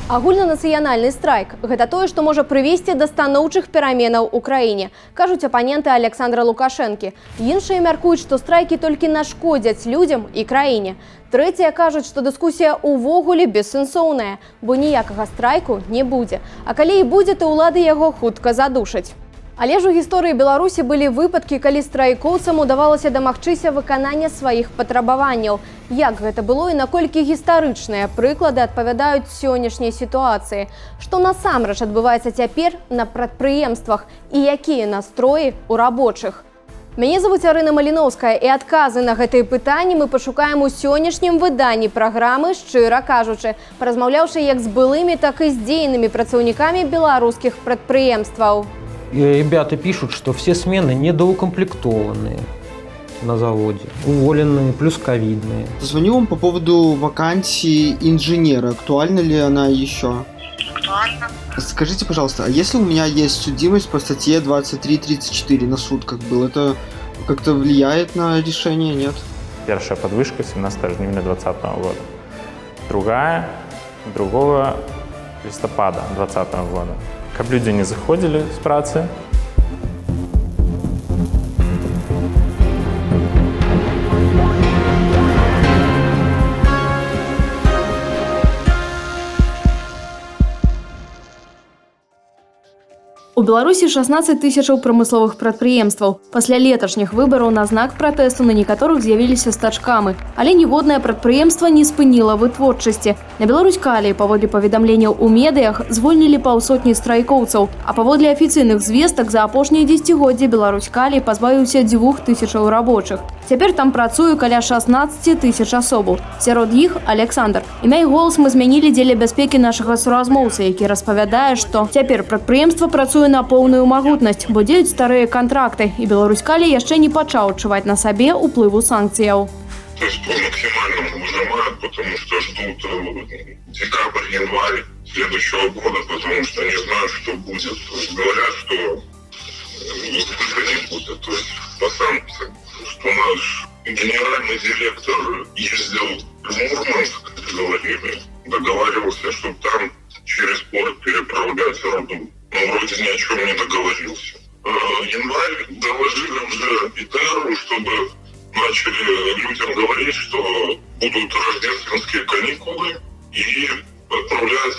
Агульнанацыянальны страйк – гэта тое, што можа прывесці да станоўчых пераменаў у краіне, кажуць апаненты Александра Лукашэнкі. Іншыя мяркуюць, што страйкі толькі нашкодзяць людзям і краіне. Трэція кажуць, што дыскусія ўвогуле бессэнсоўная, бо ніякага страйку не будзе. А калі і будзе, то ўлады яго хутка задушаць. Але ж у гісторыі Беларусі былі выпадкі, калі страйкоўцам удавалася дамагчыся выканання сваіх патрабаванняў. Як гэта было і наколькі гістарычныя прыклады адпавядаюць сённяшняй сітуацыі? Што насамрэч адбываецца цяпер на прадпрыемствах і якія настроі ў рабочых? Мяне завуць Арына Маліноўская, і адказы на гэтыя пытанні мы пашукаем у сённяшнім выданні праграмы «Шчыра кажучы», паразмаўляўшы як з былымі, так і з дзейнымі працаўнікамі беларускіх прадпрыемстваў. Ребята пишут, что все смены недоукомплектованные на заводе, уволенные, плюс ковидные. Звоню вам по поводу вакансии инженера. Актуальна ли она еще? Актуально. Скажите, пожалуйста, а если у меня есть судимость по статье 23-34 на суд, как был, это как-то влияет на решение, нет? Первая подвышка 17 жнивня 2020 года. Другая 2 листопада 2020 года. Каб люди не заходили с працы. У Беларусі 16 тысячаў прамысловых прадпрыемстваў. Пасля леташніх выбараў на знак пратэсту на некаторых з'явіліся стачкамы. Але ніводнае прадпрыемства не спыніла вытворчасці. На Беларуськаліі, паводле паведамленняў у медыях, звольнілі паўсотні страйкоўцаў. А паводле афіцыйных звестак, за апошнія дзесяцігоддзі Беларуськалій пазбавіўся 2000 рабочых. Цяпер там працуе каля 16 тысяч асобаў. Сярод іх Александр. Імя і голас мы змянілі дзеля бяспекі нашага суразмоўца, які распавядае, што цяпер прадпрыемства працуе на поўную магутнасць, бо дзеюць старыя контракты, і Беларуськалій яшчэ не пачаў адчуваць на сабе уплыву санкцыяў. То есть по максимальному выжимают, потому что ждут декабрь-январь следующего года, потому что не знают, что будет. То есть говорят, что выхода не будет. То есть по санкциям. Что наш генеральный директор ездил в Мурманск, говорили, договаривался, чтобы там через порт переправлять руду. Но вроде ни о чем не договорился. Январь доложили уже ИТРу, чтобы начали людям говорить, что будут рождественские каникулы и отправлять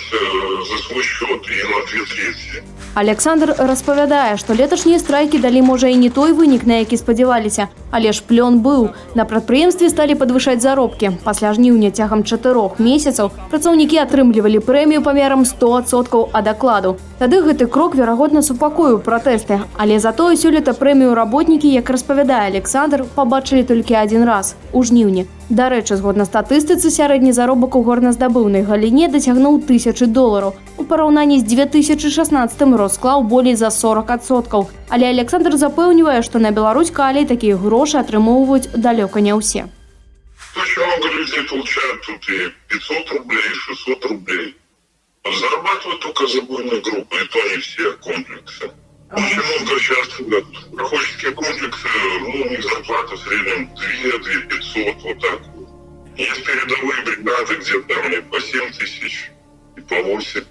за свой счет и на 2/3. Александр распавядае, што леташнія страйкі далі, можа, і не той вынік, на які спадзяваліся, але ж плён быў. На прадпрыемстве сталі падвышаць заробкі. Пасля жніўня цягам 4 месяцаў працаўнікі атрымлівалі прэмію памерам 100% ад акладу. Тады гэты крок, верагодна, супакоіў пратэсты. Але затое сёлета прэмію работнікі, як распавядае Александр, пабачылі толькі адзін раз – у жніўні. Дарэчы, згодна статыстыцы, сярэдні заробак у горназдабыўнай галіне дасягнуў $1000. У параўнанні з 2016 склаў болей за 40%. Але Александр запэўнівае, што на Беларуськалій такія грошы атрымоўваюць далёка не ўсе. Очень много людей получают тут и 500 рублей, 600 рублей. Зарабатывают только забойные группы, и то не все комплексы. Очень много сейчас проходческие комплексы, у них зарплата в среднем 2-2500, вот так вот. Есть передовые бригады, где там и по 7000, и по 8.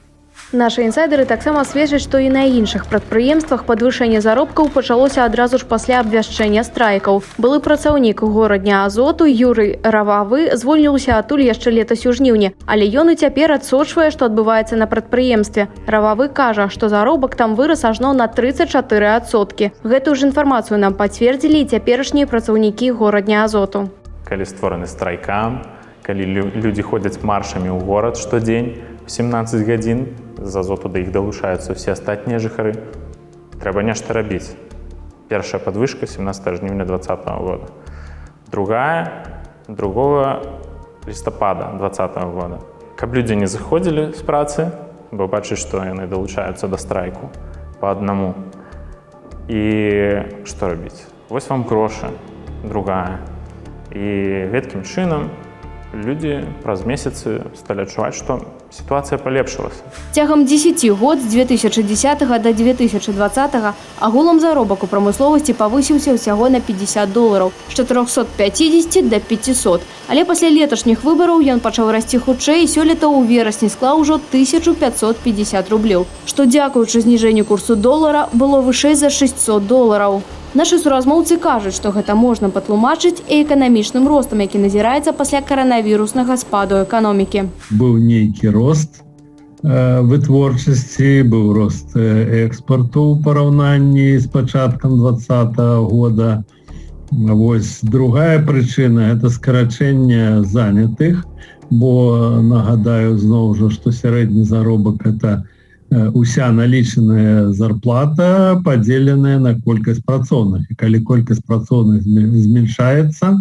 Нашы інсайдеры таксама сведчаць, што і на іншых прадпрыемствах падвышэнне заробкаў пачалося адразу ж пасля абвяшчэння страйкаў. Былы працаўнік горадня Азоту Юрый Рававы звольніўся адтуль яшчэ летась у жніўні, але ён і цяпер адсочвае, што адбываецца на прадпрыемстве. Рававы кажа, што заробак там вырас ажно на 34%. Гэтую ж інфармацыю нам пацвердзілі і цяперашнія працаўнікі горадня Азоту. Калі створаны страйкам, калі людзі ходзяць маршамі ў горад штодзень, 17 гадзін, з Азоту да іх далучаюцца ўсе астатнія жыхары. Трэба нешта рабіць. Першая падвышка 17 жнівня 2020 года. Другая 2 лістапада 2020 года. Каб людзі не заходзілі з працы, бо бачыць, што яны далучаюцца да страйку па аднаму. І што рабіць? Вось вам грошы. Другая. І гэткім чынам людзі праз месяцы сталі адчуваць, што ситуация полепшилась. Цягам 10 год з 2010 до 2020 агулам заробак у прамысловасці павысіўся ўсяго на $50, з 450 до 500. Але пасля леташніх выбараў ён пачаў расці хутчэй і сёлета ў верасні склаў ужо 1550 рублёў, што дзякуючы зніжэнню курсу долара было вышэй за $600. Нашы суразмоўцы кажуць, што гэта можна патлумачыць і эканамічным ростам, які назіраецца пасля каранавіруснага спаду эканомікі. Быў нейкі рост вытворчасці, быў рост экспарту ў параўнанні з пачаткам 2020 года. Вось другая прычына – это скарачэнне занятых, бо нагадаю зноў жа, што сярэдні заробак – это уся налічаная зарплата, падзеленая на колькасць працоўных. І калі колькасць працоўных зменшаецца,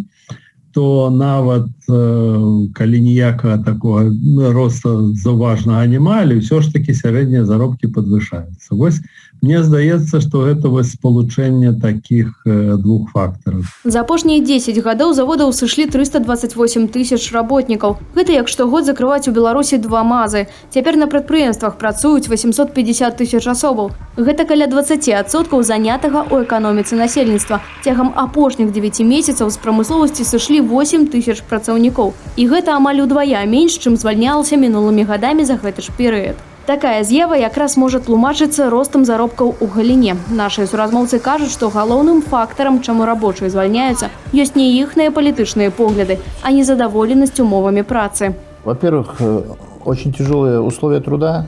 то нават калі ніякага такога роста заўважнага няма, але ўсё ж такі сярэднія заробкі падвышаюцца. Вось мне здаецца, што гэта вось спалучэнне такіх двух фактараў. За апошнія 10 гадоў заводаў сышлі 328 тысяч работнікаў. Гэта як штогод закрываць у Беларусі 2 МАЗы. Цяпер на прадпрыемствах працуюць 850 тысяч асобаў. Гэта каля 20% занятага ў эканоміцы насельніцтва. Цягам апошніх 9 месяцаў з прамысловасці сышлі 8 тысяч працаўнікоў. І гэта амаль удвая менш, чым звальнялася мінулымі гадамі за гэты ж перыяд. Такая з'ява якраз можа тлумачыцца ростам заробкаў у галіне. Нашы суразмоўцы кажуць, што галоўным фактарам, чаму рабочыя звальняюцца, ёсць не іхныя палітычныя погляды, а незадаволенасць умовамі працы. Во-первых, очень тяжелые условия труда,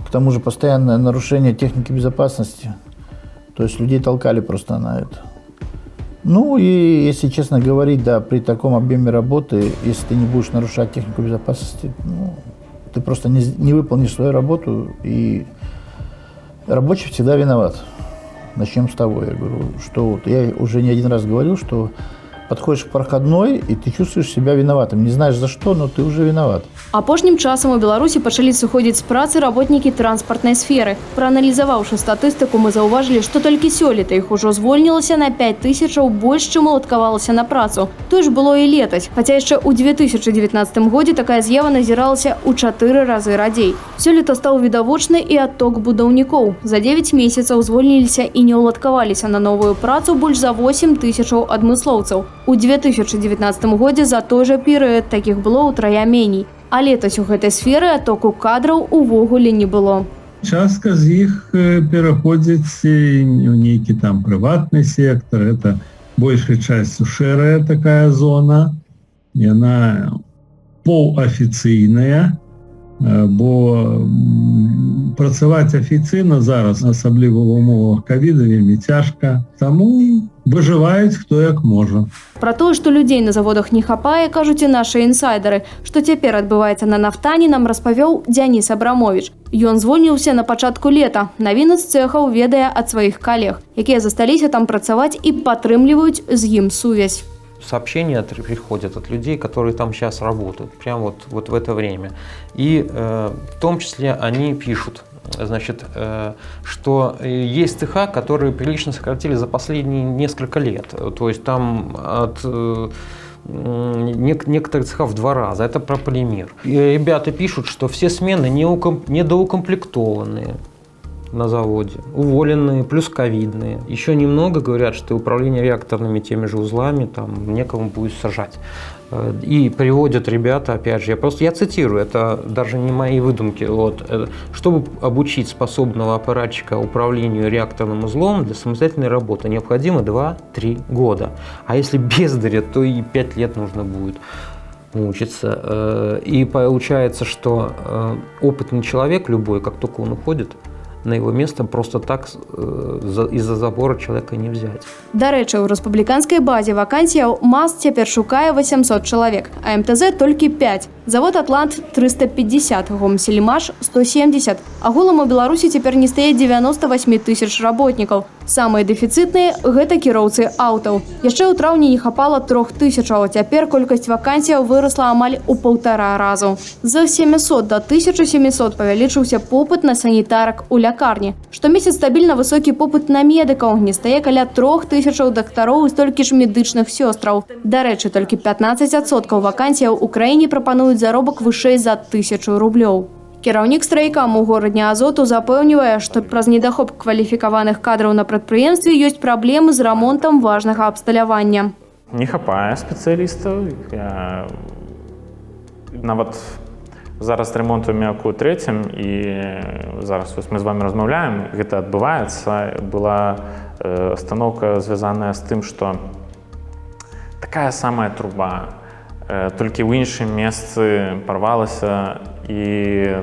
к тому же постоянное нарушение техники безопасности. То есть людей толкали просто на это. Ну и, если честно говорить, да, при таком объеме работы, если ты не будешь нарушать технику безопасности, ты просто не выполнишь свою работу, и рабочий всегда виноват. Начнем с того, я говорю, что вот я уже не один раз говорил, что подходишь к проходной, и ты чувствуешь себя виноватым. Не знаешь за что, но ты уже виноват. Апошнім часам у Беларусі пачалі сыходзіць з працы работнікі транспартнай сферы. Прааналізаваўшы статыстыку, мы заўважылі, што толькі сёлета іх ужо звольнілася на 5 тысячаў больш, чым уладкавалася на працу. Тое ж было і летась, хаця яшчэ ў 2019 годзе такая з'ява назіралася ў 4 разы радзей. Сёлета стаў відавочны і адток будаўнікоў. За 9 месяцаў звольніліся і не уладкаваліся на новую працу больш за 8 тысячаў адмыслоўцаў. У 2019 годзе за той жа перыяд такіх было ўтрая меней. А летась у гэтай сферы адтоку кадраў увогуле не было. Частка з іх пераходзіць у нейкі там прыватны сектор, это большай часцю шэрая такая зона, яна паўафіцыйная, бо працаваць афіцыйна зараз, асабліва ў умовах ковіда, вельмі цяжка, таму выжываюць хто як можа. Пра тое, што людзей на заводах не хапае, кажуць і нашы інсайдары. Што цяпер адбываецца на нафтане, нам распавёў Дзяніс Абрамовіч. Ён звольніўся на пачатку лета. Навіны з цэхаў ведае ад сваіх калег, якія засталіся там працаваць і падтрымліваюць з ім сувязь. Сообщения приходят от людей, которые там сейчас работают, прямо вот в это время. И в том числе они пишут, значит, что есть цеха, которые прилично сократили за последние несколько лет. То есть там от некоторых цехов в 2 раза. Это про полимер. И ребята пишут, что все смены недоукомплектованные на заводе, уволенные, плюс ковидные. Еще немного говорят, что управление реакторными теми же узлами там некому будет сажать. И приводят ребята, опять же, я цитирую, это даже не мои выдумки. Вот, чтобы обучить способного аппаратчика управлению реакторным узлом для самостоятельной работы необходимо 2-3 года. А если бездаря, то и 5 лет нужно будет учиться. И получается, что опытный человек любой, как только он уходит, на его место просто так из-за забора человека не взять. Да рэчы, у рэспубліканскай базе вакансіяў МАЗ цяпер шукае 800 чалавек, а МТЗ толькі 5. Завод «Атлант» – 350, «Гомсельмаш» – 170. Агулам у Беларусі цяпер не стае 98 тысяч работнікаў. Самыя дэфіцытныя – гэта кіроўцы аўтаў. Яшчэ ў траўні не хапала 3000, а цяпер колькасць вакансіяў вырасла амаль у 1,5 разу. З 700 до 1700 павялічыўся попыт на санітарак у лякарні. Штомесяц стабільна высокі попыт на медыкаў, не стае каля 3000 дактароў і столькі ж медычных сёстраў. Дарэчы, толькі 15% вакансіяў у краіне прапануюць атрымліваюць заробак вышэй за 1000 рублёў. Кіраўнік страйкам у горадні Азоту запэўнівае, што праз недахоп кваліфікаваных кадраў на прадпрыемстве ёсць праблемы з рамонтам важнага абсталявання. Не хапае спецыялістаў. Нават зараз ремонтуем яку трэцім, і зараз мы з вами размаўляем, гэта адбываецца. Была остановка, звязаная з тым, што такая самая труба, толькі ў іншым месцы парвалася, і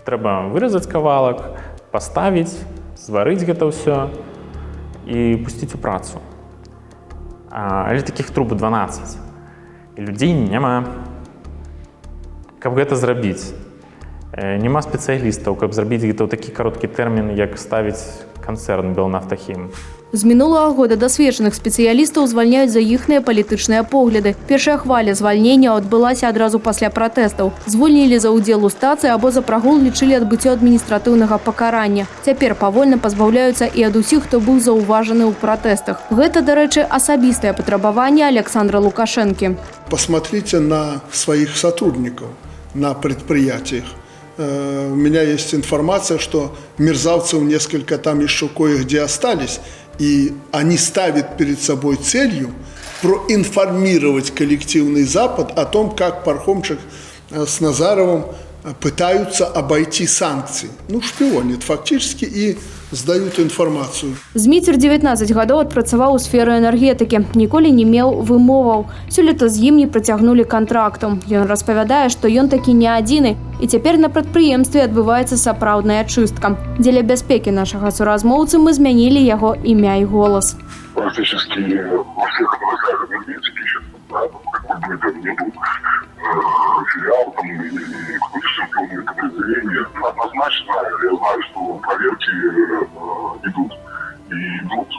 трэба выразаць кавалак, паставіць, зварыць гэта ўсё і пусціць у працу. Але такіх труб 12, і людзей няма. Каб гэта зрабіць, няма спецыялістаў, каб зрабіць гэта ў такі кароткі тэрмін, як ставіць канцэрн Белнафтахім. З мінулага года дасведчаных спецыялістаў звальняюць за іхныя палітычныя погляды. Першая хваля звальнення адбылася адразу пасля пратэстаў. Звольнілі за ўдзел у стацыі або за прагул лічылі адбыццё адміністратыўнага пакарання. Цяпер павольна пазбаўляюцца і ад усіх, хто быў заўважаны ў пратэстах. Гэта, дарэчы, асабістае патрабаванне Александра Лукашэнкі. Посмотрите на своих сотрудников на предприятиях. У меня есть информация, что мерзавцев несколько там еще кое-где остались, и они ставят перед собой целью проинформировать коллективный Запад о том, как Пархомчик с Назаровым пытаются обойти санкции. Шпионят фактически и здаюць інфармацыю. Зміцер 19 гадоў адпрацаваў у сферы энергетыкі, ніколі не меў вымоваў. Сёлета з ім не працягнулі кантракту. Ён распавядае, што ён такі не адзіны, і цяпер на прадпрыемстве адбываецца сапраўдная чыстка. Дзеля бяспекі нашага суразмоўцы мы змянілі яго імя і голас. Практически во всех областях энергетики сейчас, какой бы это ни был филиал там или какое-то подразделение, однозначно я знаю, что проверки идут. И идут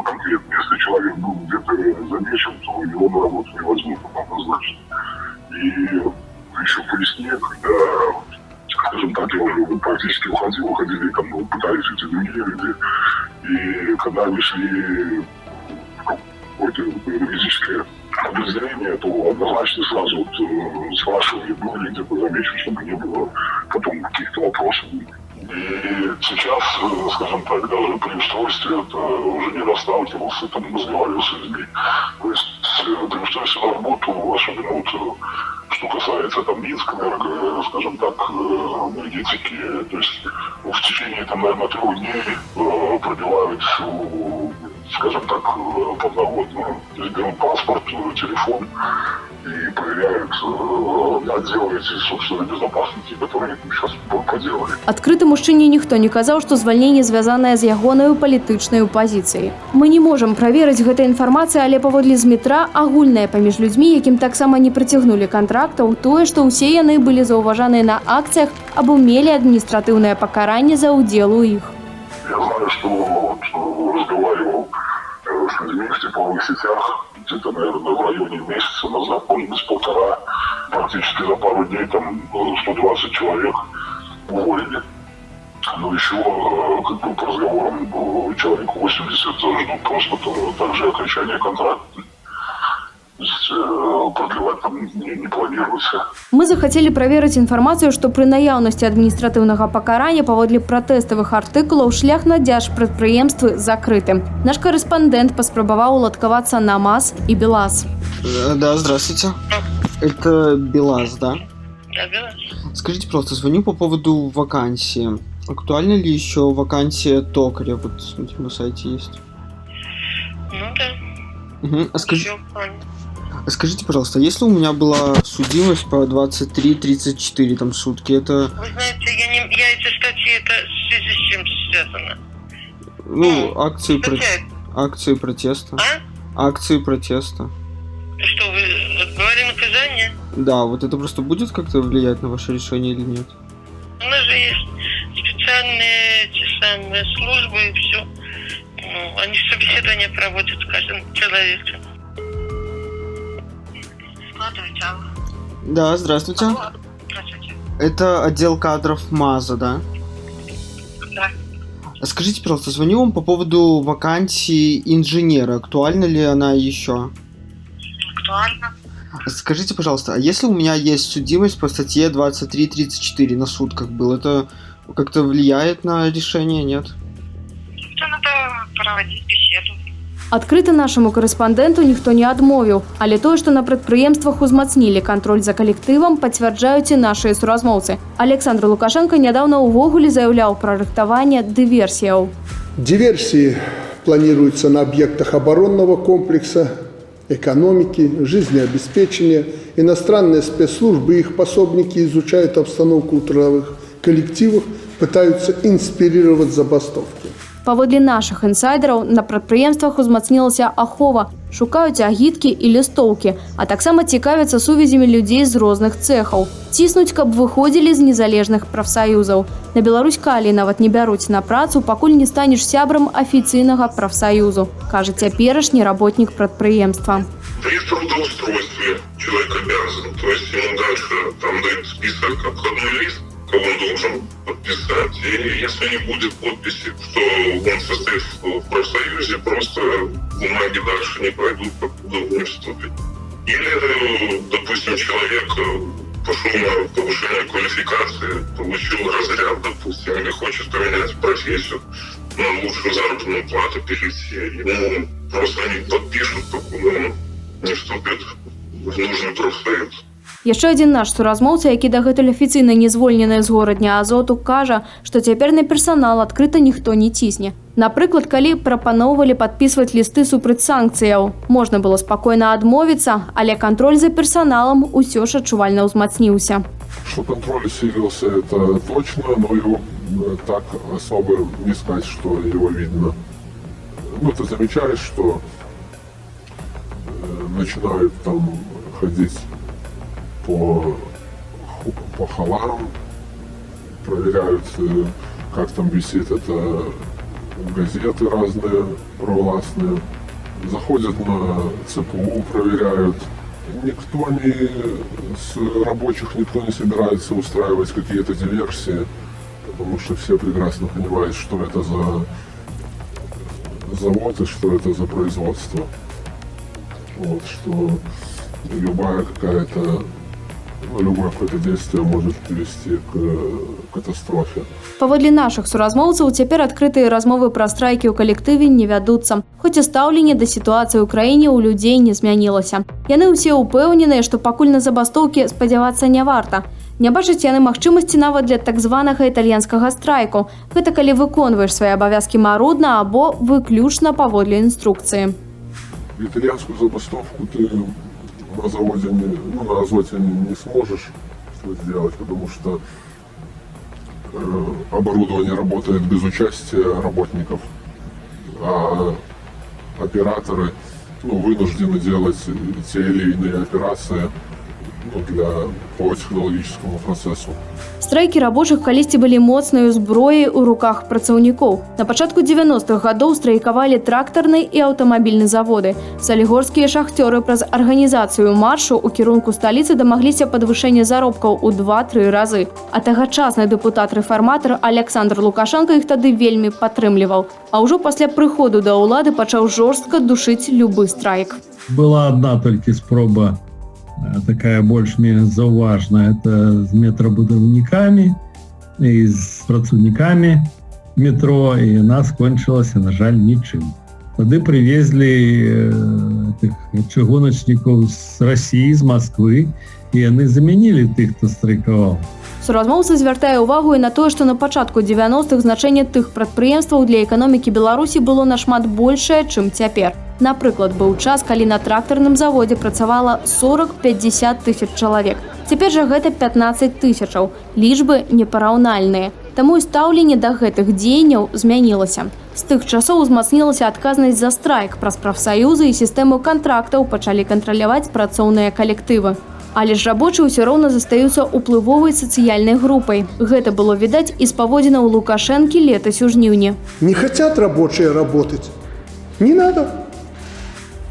конкретно. Если человек был где-то замечен, то его на работу не возьмут однозначно. И еще по весне, когда, скажем так, я уже практически уходили, там, пытались эти другие люди, и когда они шли в какое-то юридическое подразделение, то однозначно сразу спрашивали, был ли где-то замечен, чтобы не было потом каких-то вопросов. И сейчас, скажем так, даже при устройстве это уже не раз сталкивался, там разговаривал с людьми. То есть при устройстве на работу, особенно вот, что касается там Минска, скажем так, энергетики, то есть в течение там, наверное, 3 дней пробивают, скажем так, подноготно. То есть берут паспорт, телефон и проверяют отделы эти собственной безопасности, которые сейчас поделали. Адкрыта мужчыне ніхто не казаў, што звальненне звязанае з ягонаю палітычнай пазіцыяй. Мы не можам праверыць гэтай інфармацыі, але паводле Змітра агульнае паміж людзьмі, якім таксама не прыцягнулі кантрактаў, тое, што ўсе яны былі заўважаныя на акцыях або мелі адміністратыўнае пакаранне за ўдзел у іх. Я знаю, что разговаривал с людьми в тепловых сетях, где-то, наверное, в районе месяца назад, без 1,5, практически за пару дней там 120 человек уволили. Но еще, как бы, по разговорам, человек 80 ждут просто также окончания контракта. То есть продлевать там не планируется. Мы захацелі праверыць інфармацыю, што пры наяўнасці адміністратыўнага пакарання паводле пратэставых артыкулаў шлях на дзяржпрадпрыемствы закрыты. Наш корэспандэнт паспрабаваў уладкавацца на МАЗ и БелАЗ. Да, здравствуйте. Это БелАЗ, да? Да, БелАЗ. Скажите, пожалуйста, звоню по поводу вакансии. Актуальна ли еще вакансия токаря? Вот, смотрите, на сайте есть. Ну да. Угу. Всё, правильно. Скажите, пожалуйста, если у меня была судимость по 23-34 там сутки, это... Вы знаете, я эти статьи, это в связи с чем связано? Акции протеста. А? Акции протеста. Что, вы отбывали наказание? Да, вот это просто будет как-то влиять на ваше решение или нет? У нас же есть специальные те самые службы и все. Они собеседование проводят с каждым человеком. Здравствуйте. Да, здравствуйте. Здравствуйте. Это отдел кадров МАЗа, да? Да. Скажите, пожалуйста, звоню вам по поводу вакансии инженера. Актуальна ли она еще? Актуально. Скажите, пожалуйста, а если у меня есть судимость по статье 23-34 на сутках был, это как-то влияет на решение, нет? Это надо проводить беседу. Адкрыта нашаму корэспандэнту ніхто не адмовіў, але тое, што на прадпрыемствах узмацнілі кантроль за калектывам, пацвярджаюць і нашыя суразмоўцы. Александр Лукашенко нядаўна ўвогуле заяўляў пра рыхтаванне дыверсіяў. Диверсии планируются на объектах оборонного комплекса, экономики, жизнеобеспечения. Иностранные спецслужбы и их пособники изучают обстановку в трудовых коллективах, пытаются инспирировать забастовки. Паводле нашых інсайдераў, на прадпрыемствах узмацнілася ахова, шукаюць агіткі і лістоўкі, а таксама цікавяцца сувязямі людзей з розных цэхаў. Ціснуць, каб выходзілі з незалежных прафсаюзаў. На Беларусь калі нават не бяруць на працу, пакуль не станеш сябрам афіцыйнага прафсаюзу, кажа цяперашні работнік прадпрыемства. При трудоустройстве человек обязан, то есть ему дальше там дают список, обходной лист, кого он должен подписать. И если не будет подписи, что он состоит в профсоюзе, просто бумаги дальше не пройдут, покуда он не вступит. Или, допустим, человек пошел на повышение квалификации, получил разряд, допустим, или хочет поменять профессию на лучшую заработную плату перейти. Ему просто не подпишут, покуда он не вступит в нужный профсоюз. Яшчэ адзін наш суразмоўца, які дагэтуль афіцыйна не звольнены з горадня Азоту, кажа, што цяпер на персанал адкрыта ніхто не цісне. Напрыклад, калі прапаноўвалі падпісваць лісты супраць санкцыяў, можна было спакойна адмовіцца, але кантроль за персаналам усё ж адчувальна ўзмацніўся. Что контроль усилился, это точно, но его так особо не сказать, что его видно. Ну, ты замечаешь, что начинают там ходить по халам, проверяют, как там висит это газеты разные провластные, заходят на ЦПУ, проверяют. Никто с рабочих никто не собирается устраивать какие-то диверсии, потому что все прекрасно понимают, что это за завод и что это за производство. Вот, что любое какое-то действие может привести к катастрофе. Паводле нашых суразмоўцаў, цяпер адкрытыя размовы пра страйкі ў калектыве не вядуцца, хоць і стаўленне да сітуацыі ў краіне ў людзей не змянілася. Яны ўсе ўпэўненыя, што пакуль на забастовкі спадзявацца не варта. Не бачаць яны магчымасці нават для так званага італьянскага страйку. Гэта калі выконваеш свае абавязкі марудна або выключна паводле інструкцыі. Итальянскую забастовку ты на заводе, на Азоте не сможешь сделать, потому что оборудование работает без участия работников, а операторы вынуждены делать те или иные операции по технологическому процессу. Страйкі рабочых калісьці былі моцнай зброяй у руках працаўнікоў. На пачатку 90-х гадоў страйкавалі трактарны і аўтамабільны заводы. Салігорскія шахцёры праз арганізацыю маршу ў кірунку сталіцы дамагліся падвышэння заробкаў у 2-3 разы. А тагачасны дэпутат-рэфарматар Александр Лукашенко іх тады вельмі падтрымліваў. А ўжо пасля прыходу да ўлады пачаў жорстка душыць любы страйк. Была одна толькі спроба, такая больш-менш заўважная, это з метрабудаўнікамі і з працаўнікамі метро, і яна скончылася, на жаль, нічым. Тады прывезлі чыгуначнікаў з Расіі, з Масквы, і яны замянілі тых, хто страйкаваў. Суразмоўца звяртае ўвагу і на тое, што на пачатку 90-х значэнне тых прадпрыемстваў для эканомікі Беларусі было нашмат большае, чым цяпер. Напрыклад, быў час, калі на трактарным заводзе працавала 40-50 тысяч чалавек. Цяпер жа гэта 15 тысячаў. Лічбы непараўнальныя. Таму і стаўленне да гэтых дзеянняў змянілася. З тых часоў узмацнілася адказнасць за страйк, праз прафсаюзы і сістэму кантрактаў пачалі кантраляваць працоўныя калектывы. Але ж рабочыя ўсё роўна застаюцца ўплывовай сацыяльнай групай. Гэта было відаць і з паводзінаў Лукашэнкі летась у жніўні. Не хотят рабочие работать? Не надо.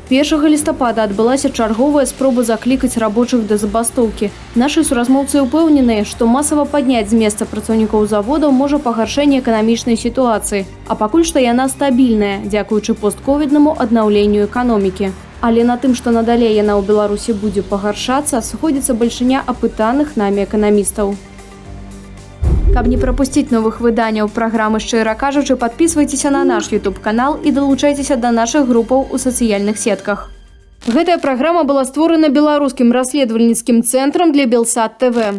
1 лістапада адбылася чарговая спроба заклікаць рабочых да забастовкі. Нашы суразмоўцы ўпэўненыя, што масава падняць з месца працаўнікоў заводаў можа пагаршэнне эканамічнай сітуацыі, а пакуль што яна стабільная, дзякуючы постковіднаму аднаўленню эканомікі. Але на тым, што надалей яна ў Беларусі будзе пагаршацца, сходзіцца бальшыня апытаных намі эканамістаў. Каб не прапусціць новых выданняў праграмы «Шчыра кажучы», падпісвайцеся на наш YouTube-канал і далучайцеся да нашых групаў у сацыяльных сетках. Гэтая праграма была створана беларускім расследавальніцкім цэнтрам для Белсат ТВ.